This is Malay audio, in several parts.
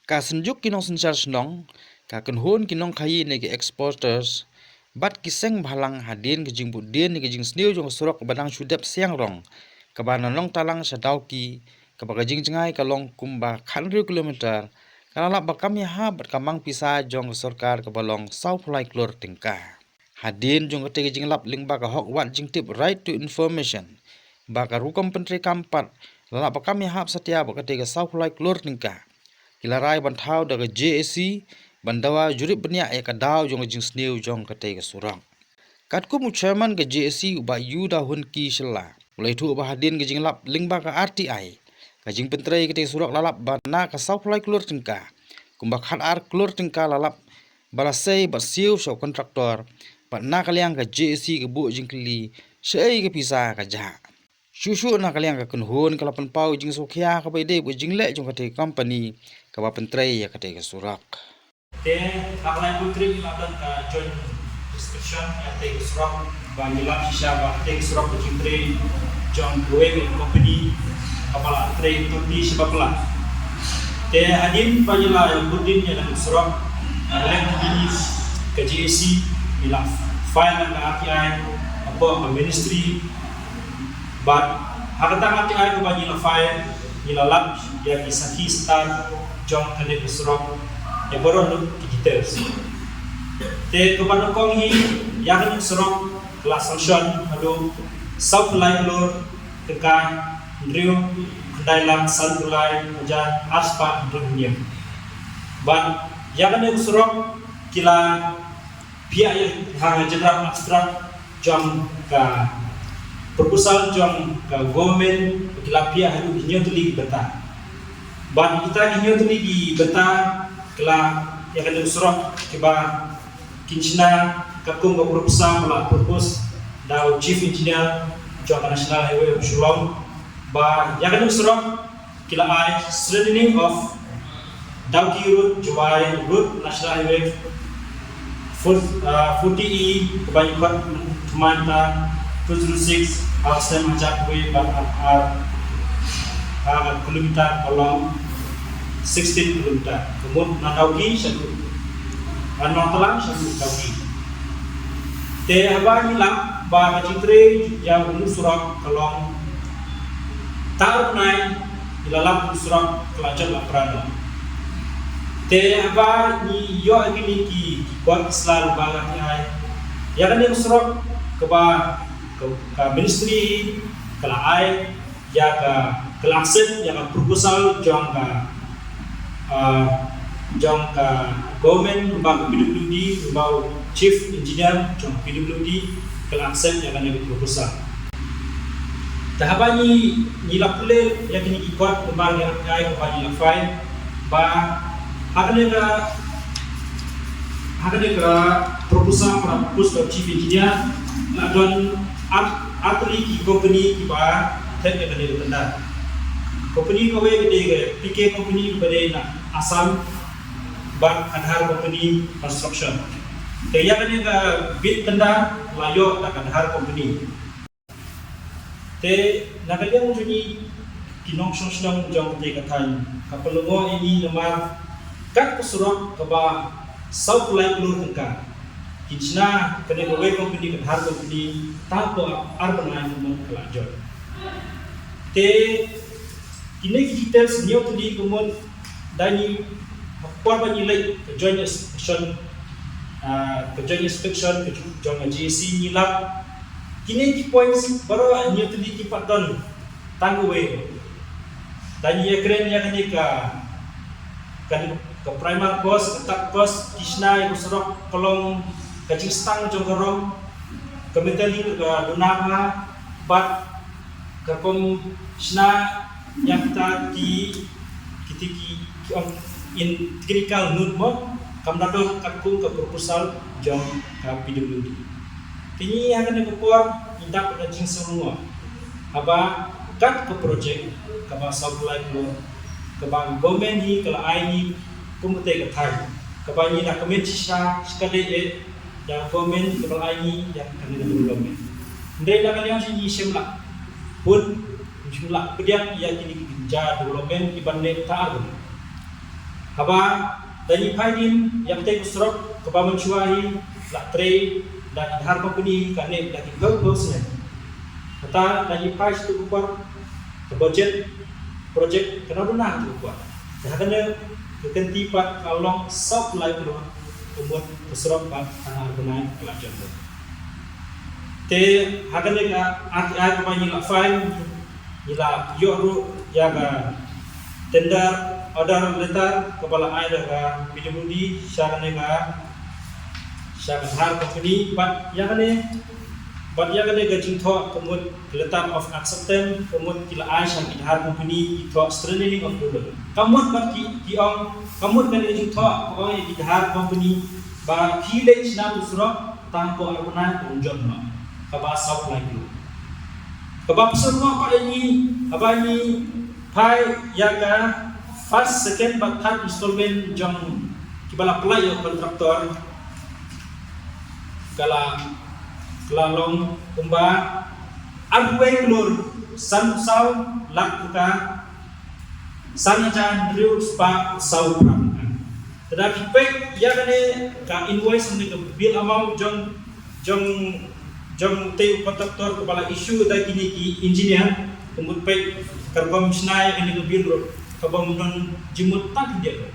Ka senjuk kinong senchar senong, ka kenhun kinong kayi nege exporters, bat kiseng bhalang hadin kejing budin nege jing sniu jong surok badang sudap siang rong, ka bananong talang sadauki, ka bagajing jengai kalong kumba 100 kilometer, kalala bakam ya bat kamang pisa jong sorkar ka balong sau pulai klor tingka. Hadin jong kete jing lap ling ba ka hok wat jing tip right to information, ba ka rukom pentri kampat, lala bakam ya setia ba kete ka sau pulai klor tingka. Kilarai bantau daga JAC bandawa jurip benia ya kadau jong jing sniu jong kate ka surang. Katku mu chairman ke JAC ba yuda hun ki shela. Mulai tu ba hadin ke jing lap lingba ka RTI. Ka jing pentrai kate surak lalap ba na ka supply keluar tingka. Kumba khat ar keluar tingka lalap balasai ba siu so kontraktor ba na kaliang ka JAC ke bu jing kli sei ke pisa ka jaha. Shushu na kaliang ka kunhun kalapan pau jing sokya ka baide bu jing le jong kate company ka ba pentrai ya kate ka surak. Aklai putri ladan ka joint discussion ya te surak ba nilap sisa ba te surak bu jing tre John Growing company kapala tre tuti sebabla te hadin panjela yang budin ya dan surak lek ini ke JAC nilap file ka RTI apa ministry but hakata RTI ko ba nilap file nilalap ya kisah start John kane surak ya baru nuk details. Te kepada kong hi yang serong kelas sanction adu supply lor tekan driu kendailan supply aja aspa dunia. Ban yang serong kila pihak yang hang general abstrak jam ka proposal jam ka government kila pihak adu hinyo tuli beta. Ban kita hinyo tuli di beta kela yang kena surah kiba kinchina kakum ka proposal mala purpose daw chief engineer Jawa National Highway of Shillong ba yang kena surah kila ai strengthening of Dawki Road Juwai Road National Highway 40E kebanyakan Kemanta 206 Alsem Jakwe ban kilometer along 16 km. Kemudian Nadauki satu, Nontelang satu Dauki. Te apa ni lah, bah citre yang ulu surat kalong tar nai ilalap surat kelajar lah perada. Te apa ni yo agini ki buat selalu bangat ni ay. Ya kan yang surat keba ke ministry kala ay ya ke aksen ya ke proposal jang jong ka government ba PWD ba chief engineer jong PWD kala aksen yang akan proposal. Tahabani nila pule yang kini ikut kembali ay ko nila file ba hakane ka proposal para propose chief engineer adon atli ki company ki ba tek ka ni tanda. Company ko we gede PK company bade na Assam ban Kandahar company construction. Kaya kan ka bid tanda layo na Kandahar company. Te nakaliang juni kinong soslang jong te katay kapalungo ini nomar kat kusurok kaba South Light Blue tengka. Kinchna kene ko we company Kandahar company tapo urban line mo kalajon. Te kini details niyo tadi kemudian dari apa nilai joint inspection ke joint JAC nilap kini di points baru niyo tadi kipat don tangguwe dari ya keren yang ini ke primer cost ke top cost kisna yang serok kolong kacing stang jongkorong ke metali ke donama bat ke kom kisna yang tadi kita in critical node mo kamdado kakung ke proposal jong ka PWD. Kini yang akan dikuat indak pada jing semua. Aba kat ke project kaba supply lo kaba government ni kala ai ni kumute ka thai. Kaba ni nak komen sisa sekali yang government kala ai ni yang kami development. Ndai nak kalian si semla pun jumlah kemudian ia kini kerja development ibande taar Haba dani paidin yang te kusrok kebaman chuahi la tre dan idhar company kane da ki go sne kata dani pais tu kupar ke budget project kena duna tu kupar dah kena kekenti pat kalong sok lai keluar umut kusrok pat ana gunai pelajar te hakane ka ai company la file ila yo ya ga tender order letter kepala air ka PWD syarane ka syarhar company but yang ne gajing tho kemud letter of acceptance kemud kila ai syar idhar company tho strengthening of rule kamud bat ki ong kamud kan gajing tho ong idhar company ba village na usro tangko aruna unjon no kaba south lagi kaba semua pa ini apa ini pai yaga first, second, but third installment jong kibala apply yo kontraktor kalalong kumba agwe klur san saw lakuka san jan driu spa saw pram tetapi pay ya kane ka invoice ni ka bill amount jong te kontraktor kepala issue ta kini ki engineer kumut pay karbon misnai ani ka bill kabang non jimut tak dia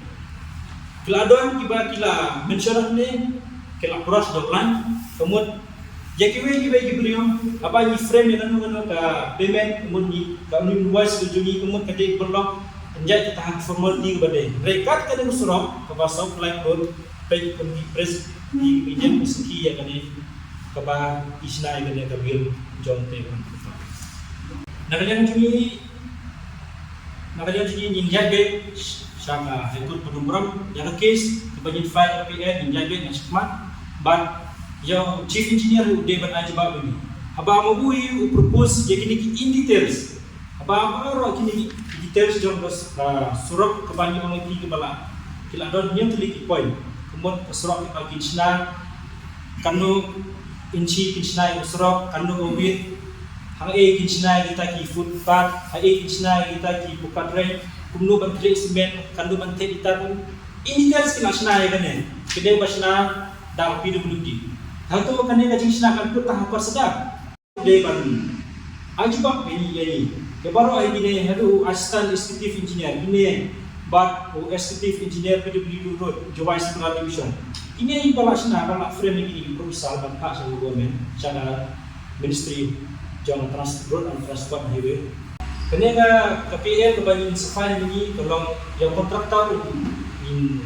kila don kila mention ni kila cross dolan kemud jakiwe beliau apa ni frame yang anu ka payment kemud ni ka invoice juni kemud kade berlok anjay kita hak formal di bade rekat kade usrok ka basau flight code pay di press di media meski ya kade ka ba isna kade ka bil jonte nakalian juni ninjabe sama ikut penumbrang yang case kebanyakan file APN ninjabe yang smart but yang chief engineer udah berajab ini aba mau propose jadi ni in details aba mau kini details jong surat kebanyakan orang ini kepala kila don yang teliti point kemudian surat bagi Cina kanu inci Cina surat kanu obit hang kincina kita ki footpath kincina kita ki bukadre kumno ban treatment kandu ban te itar ini gas kina sna ya kane kede basna da PWD hatu kane ka jinsna kan tu tah par sedap de ban ajba ini ke baro ai dine hadu assistant executive engineer ini but executive engineer PWD road Jawai Central Division ini balasna bala frame ini proposal ban ka sa government sana ministry jong transport and transport highway kenega KPL kebanyakan file ini tolong yang kontraktor in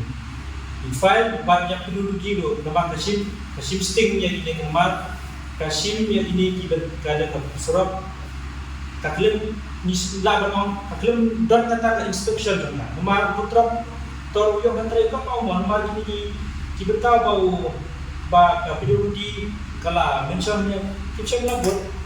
file banyak teknologi lo nama kasim sting yang ini kemar kasim yang ini kita kada surat kaklem ni laban on kaklem dan kata inspection kan kemar kontrak tor yo kan try ka pa mar ini kita bau ba PWD kala mentionnya kita labot